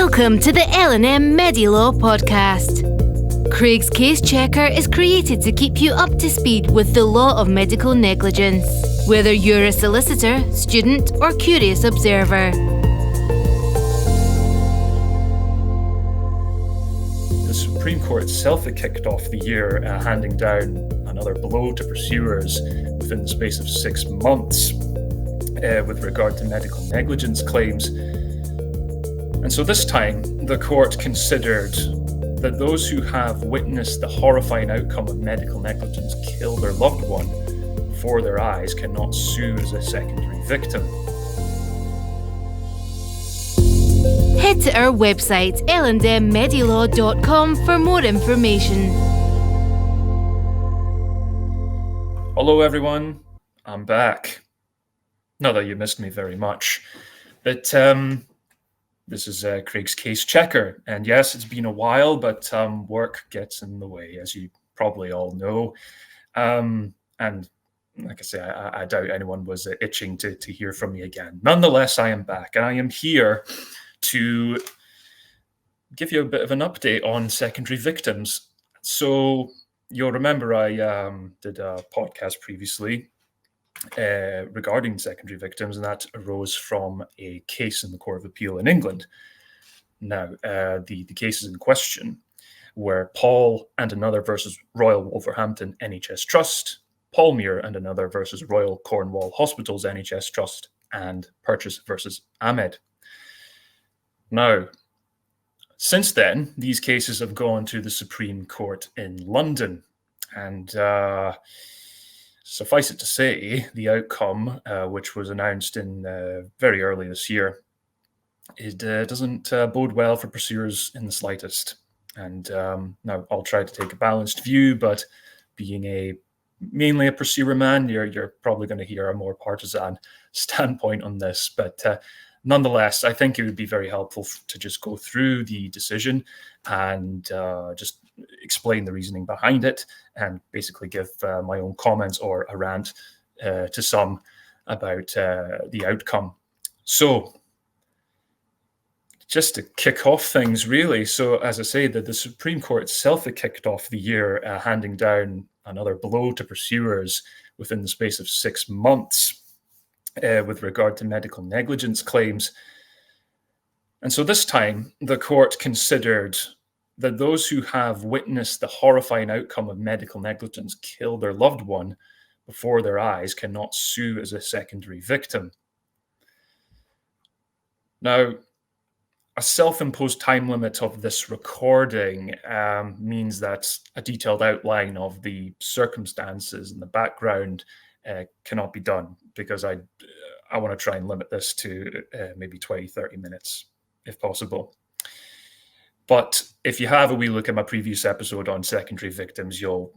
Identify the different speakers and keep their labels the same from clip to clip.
Speaker 1: Welcome to the L&M Medi Law Podcast. Craig's Case Checker is created to keep you up to speed with the law of medical negligence, whether you're a solicitor, student, or curious observer.
Speaker 2: The Supreme Court itself had kicked off the year handing down another blow to pursuers within the space of 6 months with regard to medical negligence claims. And so this time, the court considered that those who have witnessed the horrifying outcome of medical negligence kill their loved one before their eyes cannot sue as a secondary victim.
Speaker 1: Head to our website, L&MMedilaw.com, for more information.
Speaker 2: Hello everyone, I'm back. Not that you missed me very much, but this is Craig's Case Checker. And yes, it's been a while, but work gets in the way, as you probably all know. And like I say, I doubt anyone was itching to hear from me again. Nonetheless, I am back, and I am here to give you a bit of an update on secondary victims. So you'll remember I did a podcast previously regarding secondary victims, and that arose from a case in the Court of Appeal in England. Now, the cases in question were Paul and another versus Royal Wolverhampton NHS Trust, Palmyr and another versus Royal Cornwall Hospitals NHS Trust, and Purchase versus Ahmed. Now, since then, these cases have gone to the Supreme Court in London, and suffice it to say, the outcome, which was announced in very early this year, it doesn't bode well for pursuers in the slightest. And now I'll try to take a balanced view, but being mainly a pursuer man, you're probably going to hear a more partisan standpoint on this. But nonetheless, I think it would be very helpful to just go through the decision and just explain the reasoning behind it, and basically give my own comments or a rant to some about the outcome. So just to kick off things, really. So as I say, the Supreme Court itself had kicked off the year handing down another blow to pursuers within the space of 6 months with regard to medical negligence claims. And so this time, the court considered that those who have witnessed the horrifying outcome of medical negligence kill their loved one before their eyes cannot sue as a secondary victim. Now, a self-imposed time limit of this recording means that a detailed outline of the circumstances and the background cannot be done, because I want to try and limit this to maybe 20, 30 minutes, if possible. But if you have a wee look at my previous episode on secondary victims, you'll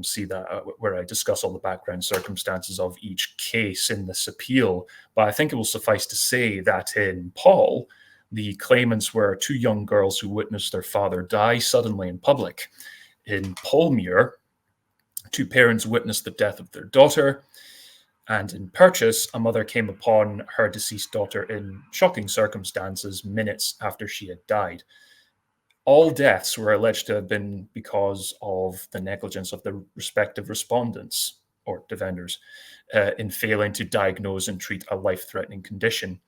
Speaker 2: see that where I discuss all the background circumstances of each case in this appeal. But I think it will suffice to say that in Paul, the claimants were two young girls who witnessed their father die suddenly in public. In Palmyr, two parents witnessed the death of their daughter. And in Purchase, a mother came upon her deceased daughter in shocking circumstances minutes after she had died. All deaths were alleged to have been because of the negligence of the respective respondents or defenders in failing to diagnose and treat a life-threatening condition.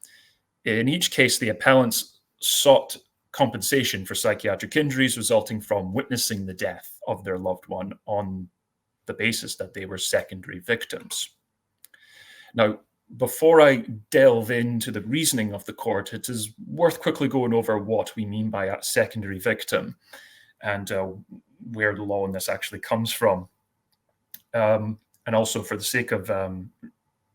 Speaker 2: In each case, the appellants sought compensation for psychiatric injuries resulting from witnessing the death of their loved one on the basis that they were secondary victims. Now, before I delve into the reasoning of the court, it is worth quickly going over what we mean by a secondary victim and where the law on this actually comes from. And also, for the sake of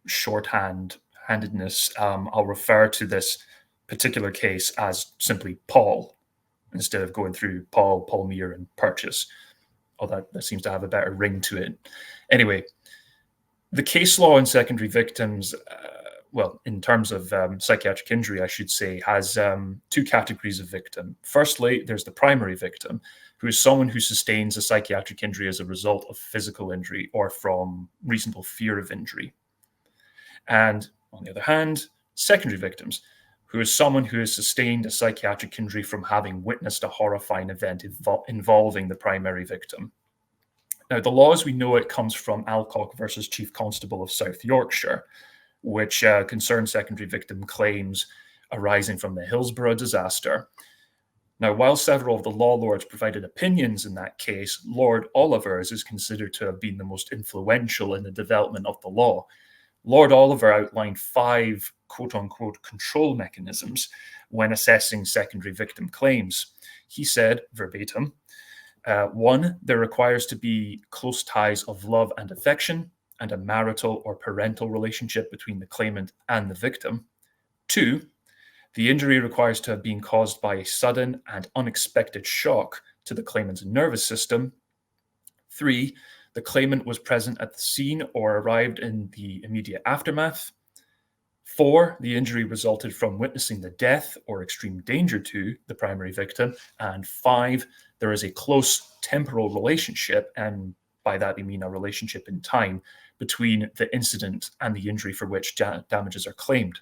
Speaker 2: shorthandedness, I'll refer to this particular case as simply Paul, instead of going through Paul, Palmyr, and Purchase. Although that seems to have a better ring to it. Anyway, the case law in secondary victims, in terms of psychiatric injury, I should say, has two categories of victim. Firstly, there's the primary victim, who is someone who sustains a psychiatric injury as a result of physical injury or from reasonable fear of injury. And on the other hand, secondary victims, who is someone who has sustained a psychiatric injury from having witnessed a horrifying event involving the primary victim. Now, the law as we know it comes from Alcock versus Chief Constable of South Yorkshire, which concerns secondary victim claims arising from the Hillsborough disaster. Now, while several of the law lords provided opinions in that case, Lord Oliver's is considered to have been the most influential in the development of the law. Lord Oliver outlined 5 quote-unquote control mechanisms when assessing secondary victim claims. He said, verbatim, 1, there requires to be close ties of love and affection and a marital or parental relationship between the claimant and the victim. 2, the injury requires to have been caused by a sudden and unexpected shock to the claimant's nervous system. 3, the claimant was present at the scene or arrived in the immediate aftermath. 4, the injury resulted from witnessing the death or extreme danger to the primary victim. And 5, there is a close temporal relationship, and by that they mean a relationship in time, between the incident and the injury for which damages are claimed.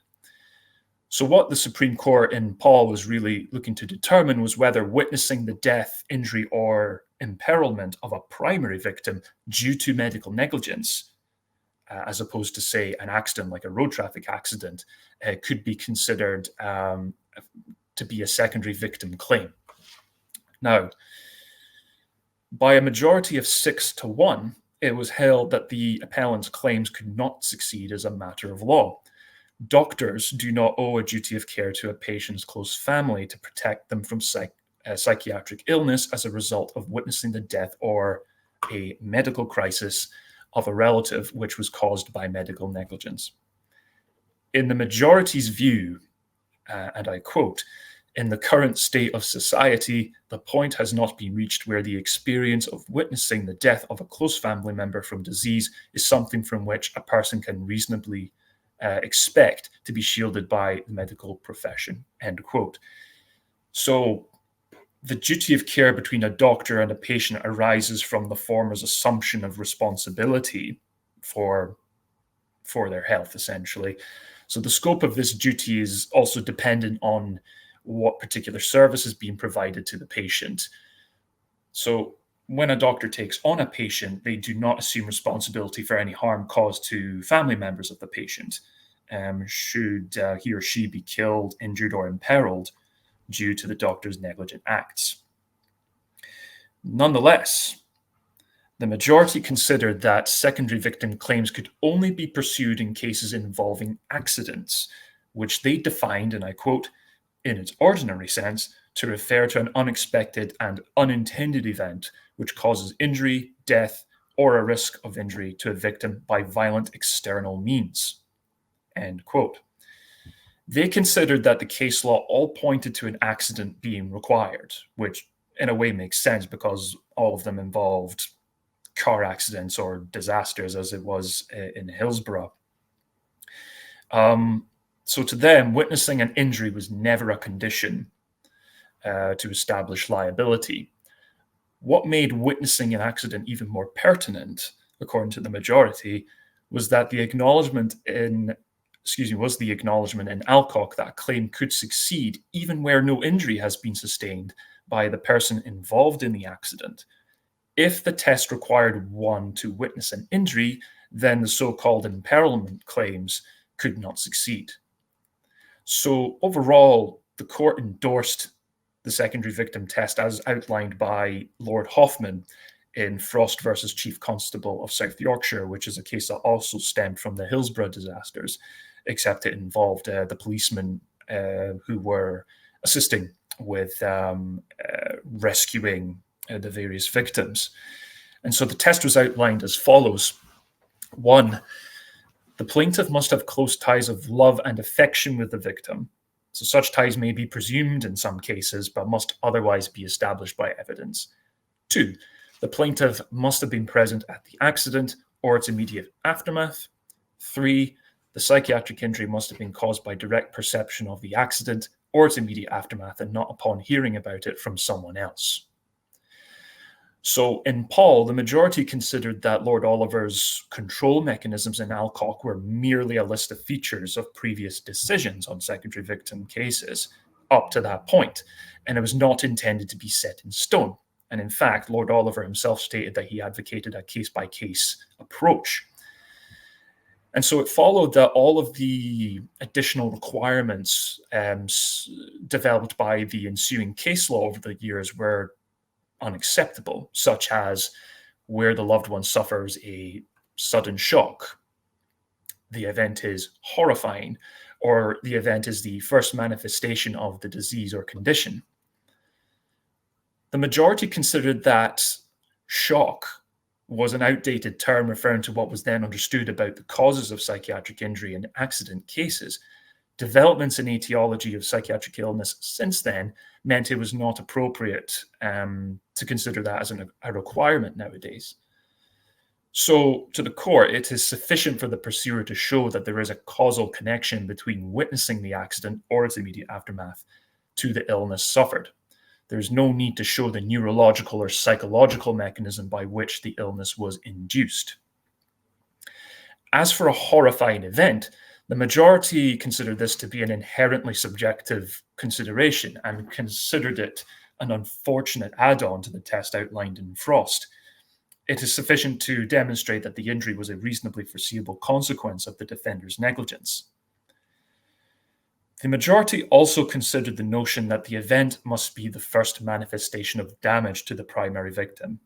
Speaker 2: So what the Supreme Court in Paul was really looking to determine was whether witnessing the death, injury, or imperilment of a primary victim due to medical negligence, as opposed to, say, an accident like a road traffic accident, could be considered to be a secondary victim claim. Now, by a majority of 6-1, it was held that the appellant's claims could not succeed as a matter of law. Doctors do not owe a duty of care to a patient's close family to protect them from psychiatric illness as a result of witnessing the death or a medical crisis of a relative which was caused by medical negligence. In the majority's view, and I quote, in the current state of society, the point has not been reached where the experience of witnessing the death of a close family member from disease is something from which a person can reasonably expect to be shielded by the medical profession, end quote. So the duty of care between a doctor and a patient arises from the former's assumption of responsibility for their health, essentially. So the scope of this duty is also dependent on what particular service is being provided to the patient. So when a doctor takes on a patient, they do not assume responsibility for any harm caused to family members of the patient, should he or she be killed, injured, or imperiled due to the doctor's negligent acts. Nonetheless, the majority considered that secondary victim claims could only be pursued in cases involving accidents, which they defined, and I quote, in its ordinary sense, to refer to an unexpected and unintended event which causes injury, death, or a risk of injury to a victim by violent external means, end quote. They considered that the case law all pointed to an accident being required, which in a way makes sense because all of them involved car accidents or disasters, as it was in Hillsborough. So to them, witnessing an injury was never a condition to establish liability. What made witnessing an accident even more pertinent, according to the majority, was the acknowledgement in Alcock that a claim could succeed even where no injury has been sustained by the person involved in the accident. If the test required one to witness an injury, then the so-called imperilment claims could not succeed. So overall, the court endorsed the secondary victim test as outlined by Lord Hoffman in Frost versus Chief Constable of South Yorkshire, which is a case that also stemmed from the Hillsborough disasters, except it involved the policemen who were assisting with rescuing the various victims. And so the test was outlined as follows. 1, the plaintiff must have close ties of love and affection with the victim. So such ties may be presumed in some cases, but must otherwise be established by evidence. 2, the plaintiff must have been present at the accident or its immediate aftermath. 3, the psychiatric injury must have been caused by direct perception of the accident or its immediate aftermath and not upon hearing about it from someone else. So in Paul, the majority considered that Lord Oliver's control mechanisms in Alcock were merely a list of features of previous decisions on secondary victim cases up to that point, and it was not intended to be set in stone. And in fact, Lord Oliver himself stated that he advocated a case-by-case approach. And so it followed that all of the additional requirements developed by the ensuing case law over the years were unacceptable, such as where the loved one suffers a sudden shock, the event is horrifying, or the event is the first manifestation of the disease or condition. The majority considered that shock was an outdated term referring to what was then understood about the causes of psychiatric injury in accident cases. Developments in etiology of psychiatric illness since then meant it was not appropriate to consider that as a requirement nowadays. So, to the court, it is sufficient for the pursuer to show that there is a causal connection between witnessing the accident or its immediate aftermath to the illness suffered. There's no need to show the neurological or psychological mechanism by which the illness was induced. As for a horrifying event, the majority considered this to be an inherently subjective consideration and considered it an unfortunate add-on to the test outlined in Frost. It is sufficient to demonstrate that the injury was a reasonably foreseeable consequence of the defender's negligence. The majority also considered the notion that the event must be the first manifestation of damage to the primary victim,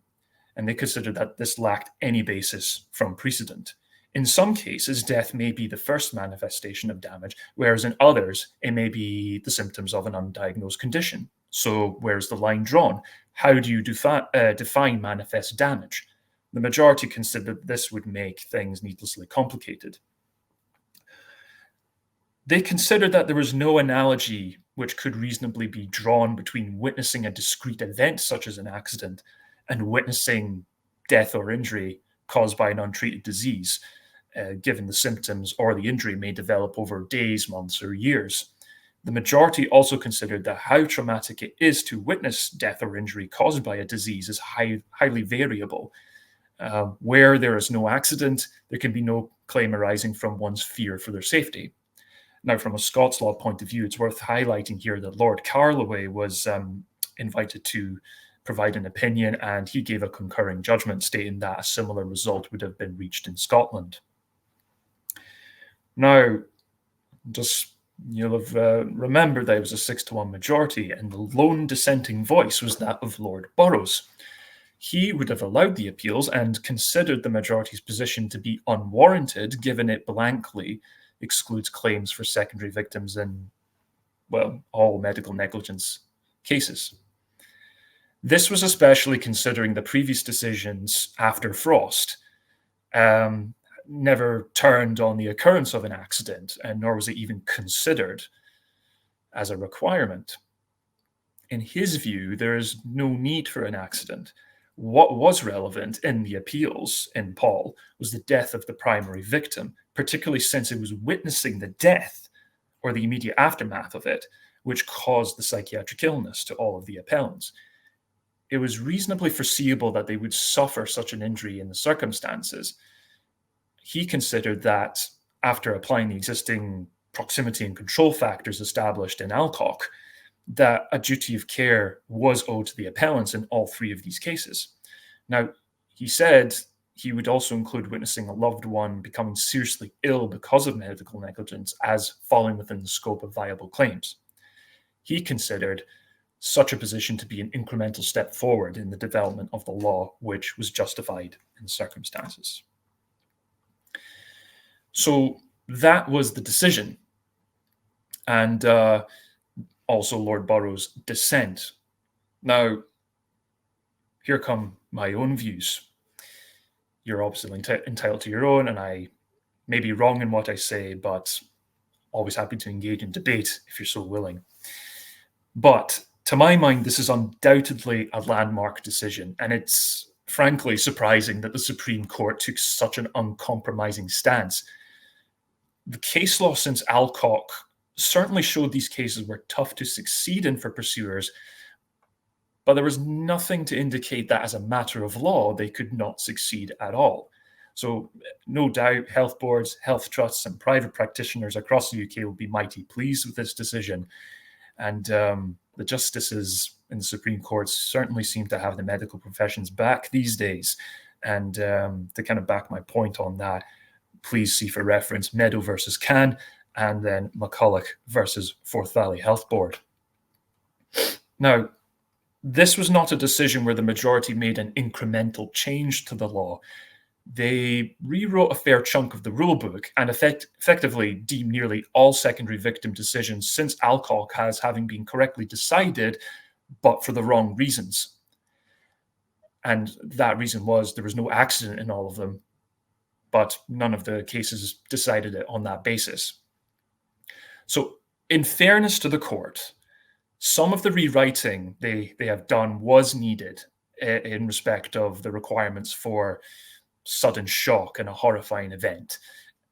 Speaker 2: and they considered that this lacked any basis from precedent. In some cases, death may be the first manifestation of damage, whereas in others, it may be the symptoms of an undiagnosed condition. So where's the line drawn? How do you define manifest damage? The majority considered this would make things needlessly complicated. They considered that there was no analogy which could reasonably be drawn between witnessing a discrete event such as an accident and witnessing death or injury caused by an untreated disease, given the symptoms or the injury may develop over days, months, or years. The majority also considered that how traumatic it is to witness death or injury caused by a disease is highly variable. Where there is no accident, there can be no claim arising from one's fear for their safety. Now, from a Scots law point of view, it's worth highlighting here that Lord Carloway was invited to provide an opinion, and he gave a concurring judgment stating that a similar result would have been reached in Scotland. Now, you'll have remembered that it was a 6-1 majority, and the lone dissenting voice was that of Lord Burrows. He would have allowed the appeals and considered the majority's position to be unwarranted, given it blankly excludes claims for secondary victims in, all medical negligence cases. This was especially considering the previous decisions after Frost never turned on the occurrence of an accident, and nor was it even considered as a requirement. In his view, there is no need for an accident. What was relevant in the appeals in Paul was the death of the primary victim, particularly since it was witnessing the death or the immediate aftermath of it, which caused the psychiatric illness to all of the appellants. It was reasonably foreseeable that they would suffer such an injury in the circumstances. He considered that after applying the existing proximity and control factors established in Alcock, that a duty of care was owed to the appellants in all three of these cases. Now, he said he would also include witnessing a loved one becoming seriously ill because of medical negligence as falling within the scope of viable claims. He considered such a position to be an incremental step forward in the development of the law, which was justified in the circumstances. So that was the decision. And also Lord Burrows' dissent. Now, here come my own views. You're obviously entitled to your own, and I may be wrong in what I say, but always happy to engage in debate if you're so willing. But to my mind, this is undoubtedly a landmark decision, and it's frankly surprising that the Supreme Court took such an uncompromising stance. The case law since Alcock certainly showed these cases were tough to succeed in for pursuers, but there was nothing to indicate that as a matter of law, they could not succeed at all. So no doubt health boards, health trusts, and private practitioners across the UK will be mighty pleased with this decision. And the justices in the Supreme Court certainly seem to have the medical profession's back these days. And to kind of back my point on that, please see for reference Meadow versus Cann, and then McCulloch versus Forth Valley Health Board. Now, this was not a decision where the majority made an incremental change to the law. They rewrote a fair chunk of the rulebook and effectively deemed nearly all secondary victim decisions since Alcock as having been correctly decided, but for the wrong reasons. And that reason was there was no accident in all of them, but none of the cases decided it on that basis. So in fairness to the court, some of the rewriting they have done was needed in respect of the requirements for sudden shock and a horrifying event.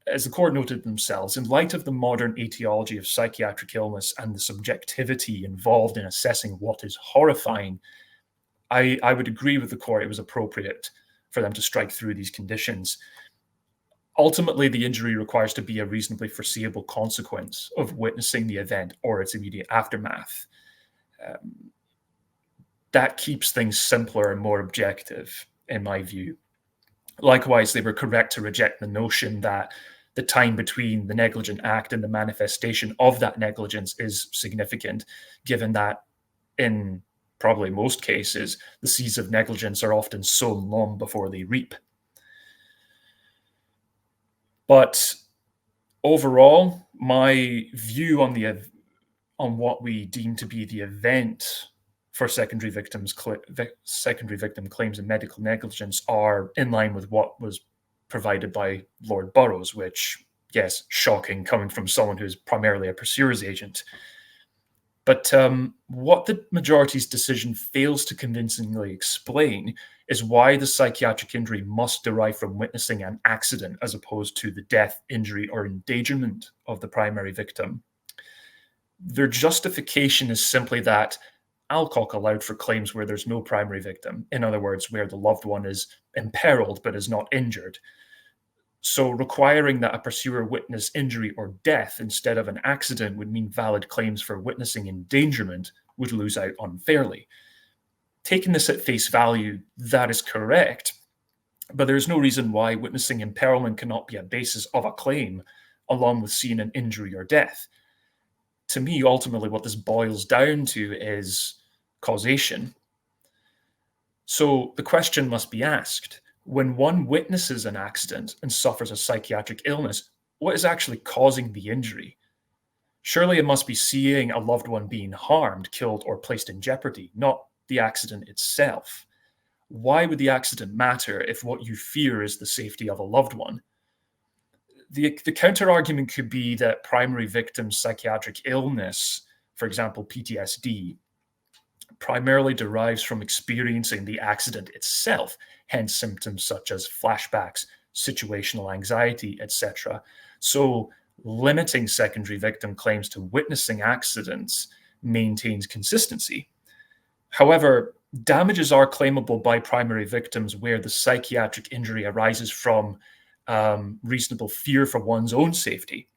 Speaker 2: As the court noted themselves, in light of the modern etiology of psychiatric illness and the subjectivity involved in assessing what is horrifying, I would agree with the court it was appropriate for them to strike through these conditions. Ultimately, the injury requires to be a reasonably foreseeable consequence of witnessing the event or its immediate aftermath. That keeps things simpler and more objective, in my view. Likewise, they were correct to reject the notion that the time between the negligent act and the manifestation of that negligence is significant, given that in probably most cases, the seeds of negligence are often sown long before they reap. But overall, my view on what we deem to be the event for secondary victim claims and medical negligence are in line with what was provided by Lord Burrows, which, yes, shocking coming from someone who's primarily a pursuer's agent. But what the majority's decision fails to convincingly explain is why the psychiatric injury must derive from witnessing an accident as opposed to the death, injury, or endangerment of the primary victim. Their justification is simply that Alcock allowed for claims where there's no primary victim, in other words, where the loved one is imperiled but is not injured. So requiring that a pursuer witness injury or death instead of an accident would mean valid claims for witnessing endangerment would lose out unfairly. Taking this at face value, that is correct, but there is no reason why witnessing imperilment cannot be a basis of a claim along with seeing an injury or death. To me, ultimately, what this boils down to is causation. So the question must be asked, when one witnesses an accident and suffers a psychiatric illness, what is actually causing the injury? Surely it must be seeing a loved one being harmed, killed, or placed in jeopardy, not the accident itself. Why would the accident matter if what you fear is the safety of a loved one? The counter-argument could be that primary victims' psychiatric illness, for example, PTSD, primarily derives from experiencing the accident itself, hence symptoms such as flashbacks, situational anxiety, etc. So limiting secondary victim claims to witnessing accidents maintains consistency. However, damages are claimable by primary victims where the psychiatric injury arises from reasonable fear for one's own safety.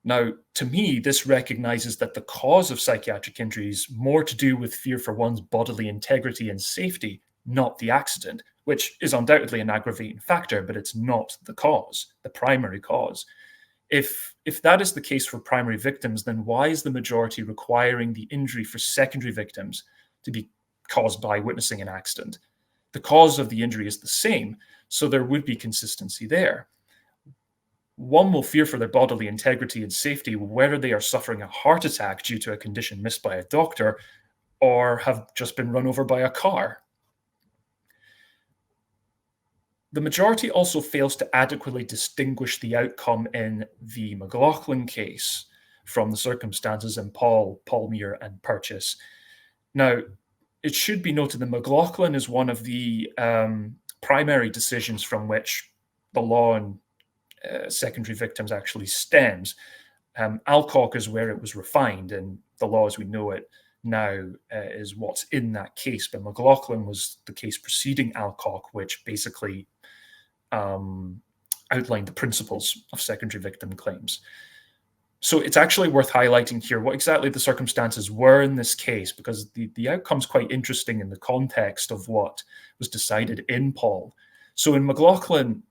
Speaker 2: Now, to me, this recognizes that the cause of psychiatric injury is more to do with fear for one's bodily integrity and safety, not the accident, which is undoubtedly an aggravating factor, but it's not the cause, the primary cause. If that is the case for primary victims, then why is the majority requiring the injury for secondary victims to be caused by witnessing an accident? The cause of the injury is the same, so there would be consistency there. One will fear for their bodily integrity and safety whether they are suffering a heart attack due to a condition missed by a doctor or have just been run over by a car. The majority also fails to adequately distinguish the outcome in the McLaughlin case from the circumstances in Palmyr, and Purchase. Now, it should be noted that McLaughlin is one of the primary decisions from which the law on secondary victims actually stems. Alcock is where it was refined, and the law as we know it now is what's in that case, but McLaughlin was the case preceding Alcock, which basically outlined the principles of secondary victim claims. So it's actually worth highlighting here what exactly the circumstances were in this case, because the outcome's quite interesting in the context of what was decided in Paul. So in McLaughlin,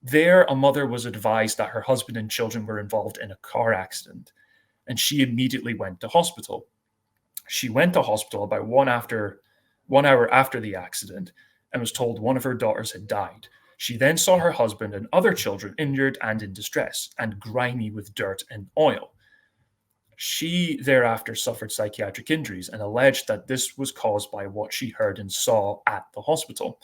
Speaker 2: there a mother was advised that her husband and children were involved in a car accident, and she immediately went to hospital. She went to hospital about 1 hour after the accident and was told one of her daughters had died. She then saw her husband and other children injured and in distress and grimy with dirt and oil. She thereafter suffered psychiatric injuries and alleged that this was caused by what she heard and saw at the hospital.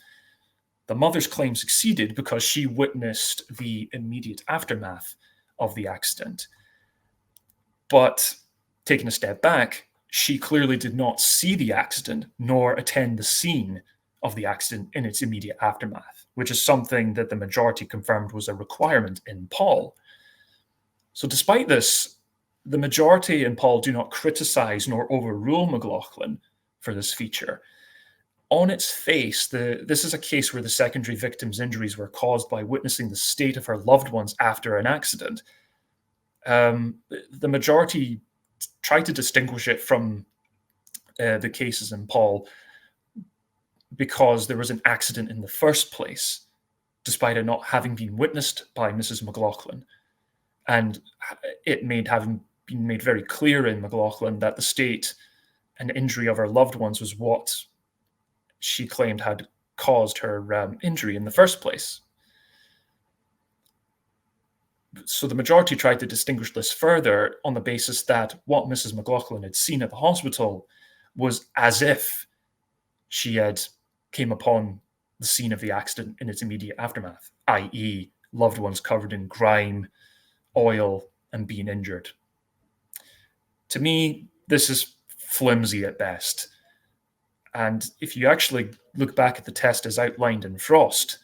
Speaker 2: The mother's claim succeeded because she witnessed the immediate aftermath of the accident. But taking a step back, she clearly did not see the accident nor attend the scene of the accident in its immediate aftermath, which is something that the majority confirmed was a requirement in Paul. So despite this, the majority in Paul do not criticize nor overrule McLaughlin for this feature. On its face, this is a case where the secondary victim's injuries were caused by witnessing the state of her loved ones after an accident. The majority tried to distinguish it from the cases in Paul because there was an accident in the first place, despite it not having been witnessed by Mrs. McLaughlin. And it having been made very clear in McLaughlin that the state and injury of her loved ones was what she claimed had caused her injury in the first place. So the majority tried to distinguish this further on the basis that what Mrs. McLaughlin had seen at the hospital was as if she had came upon the scene of the accident in its immediate aftermath, i.e. loved ones covered in grime, oil, and being injured. To me, this is flimsy at best. And if you actually look back at the test as outlined in Frost,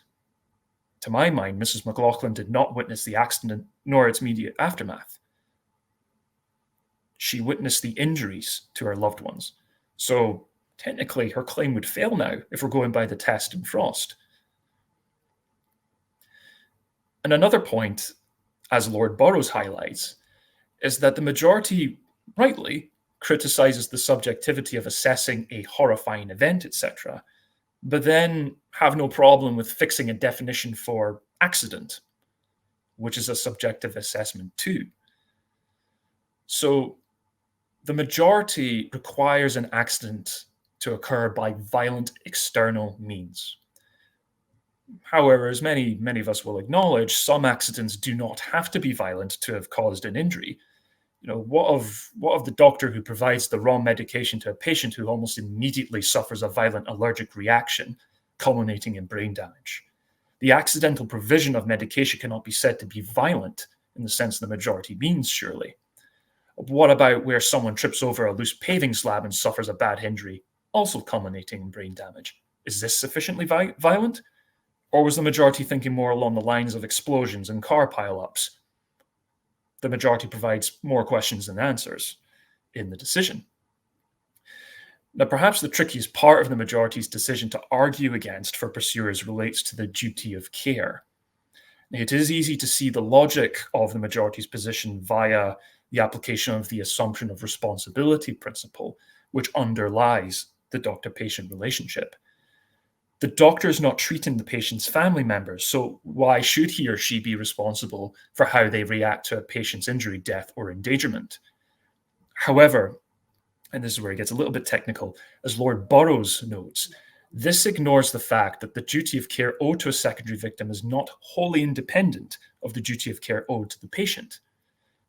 Speaker 2: to my mind, Mrs. McLaughlin did not witness the accident nor its immediate aftermath. She witnessed the injuries to her loved ones. So technically, her claim would fail now if we're going by the test in Frost. And another point, as Lord Burrows highlights, is that the majority rightly criticizes the subjectivity of assessing a horrifying event, etc., but then have no problem with fixing a definition for accident, which is a subjective assessment too. So the majority requires an accident to occur by violent external means. However, as many of us will acknowledge, some accidents do not have to be violent to have caused an injury. What of the doctor who provides the wrong medication to a patient who almost immediately suffers a violent allergic reaction, culminating in brain damage? The accidental provision of medication cannot be said to be violent in the sense the majority means, surely. What about where someone trips over a loose paving slab and suffers a bad injury, also culminating in brain damage? Is this sufficiently violent? Or was the majority thinking more along the lines of explosions and car pileups? The majority provides more questions than answers in the decision. Now, perhaps the trickiest part of the majority's decision to argue against for pursuers relates to the duty of care. It is easy to see the logic of the majority's position via the application of the assumption of responsibility principle, which underlies the doctor-patient relationship. The doctor is not treating the patient's family members, so why should he or she be responsible for how they react to a patient's injury, death, or endangerment? However, and this is where it gets a little bit technical, as Lord Burrows notes, this ignores the fact that the duty of care owed to a secondary victim is not wholly independent of the duty of care owed to the patient.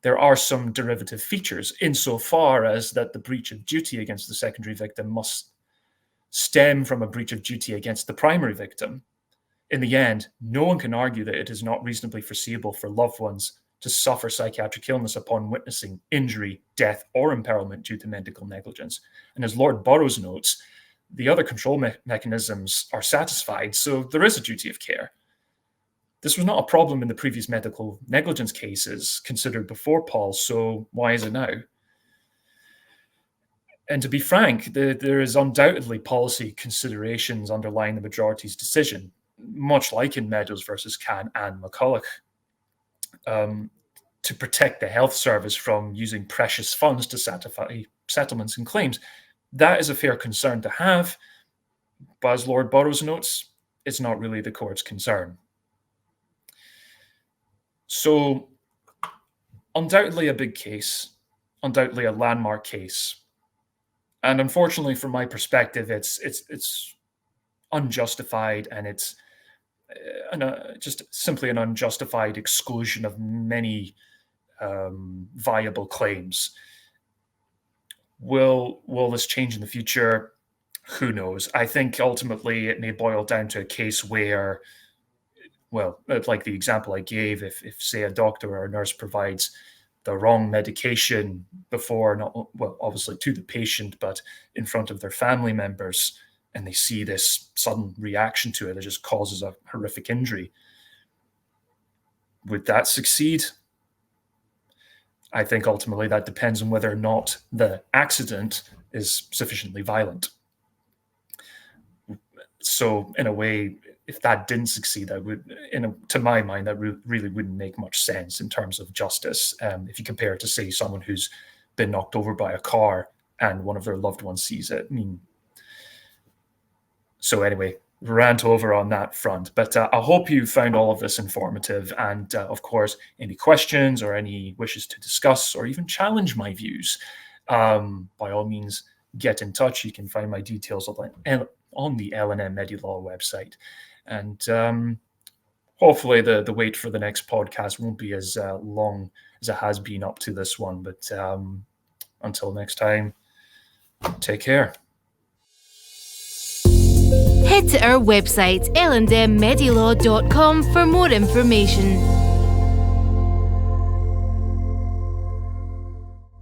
Speaker 2: There are some derivative features insofar as that the breach of duty against the secondary victim must stem from a breach of duty against the primary victim. In the end, no one can argue that it is not reasonably foreseeable for loved ones to suffer psychiatric illness upon witnessing injury, death, or imperilment due to medical negligence. And as Lord Burrows notes, the other control mechanisms are satisfied, so there is a duty of care. This was not a problem in the previous medical negligence cases considered before Paul, so why is it now? And to be frank, there is undoubtedly policy considerations underlying the majority's decision, much like in Meadows versus Can and McCulloch, to protect the health service from using precious funds to satisfy settlements and claims. That is a fair concern to have, but as Lord Burrows notes, it's not really the court's concern. So, undoubtedly a big case, undoubtedly a landmark case. And unfortunately, from my perspective, it's unjustified, and it's just simply an unjustified exclusion of many viable claims. Will this change in the future? Who knows? I think ultimately it may boil down to a case where, well, like the example I gave, if say a doctor or a nurse provides the wrong medication before, obviously to the patient, but in front of their family members, and they see this sudden reaction to it that just causes a horrific injury, would that succeed? I think ultimately that depends on whether or not the accident is sufficiently violent. So in a way, if that didn't succeed, to my mind, that really wouldn't make much sense in terms of justice. If you compare it to, say, someone who's been knocked over by a car and one of their loved ones sees it. So anyway, rant over on that front. But I hope you found all of this informative. And of course, any questions or any wishes to discuss or even challenge my views, by all means, get in touch. You can find my details on the L&M Medi Law website. And hopefully the wait for the next podcast won't be as long as it has been up to this one. But until next time, take care.
Speaker 1: Head to our website, L&mmedilaw.com, for more information.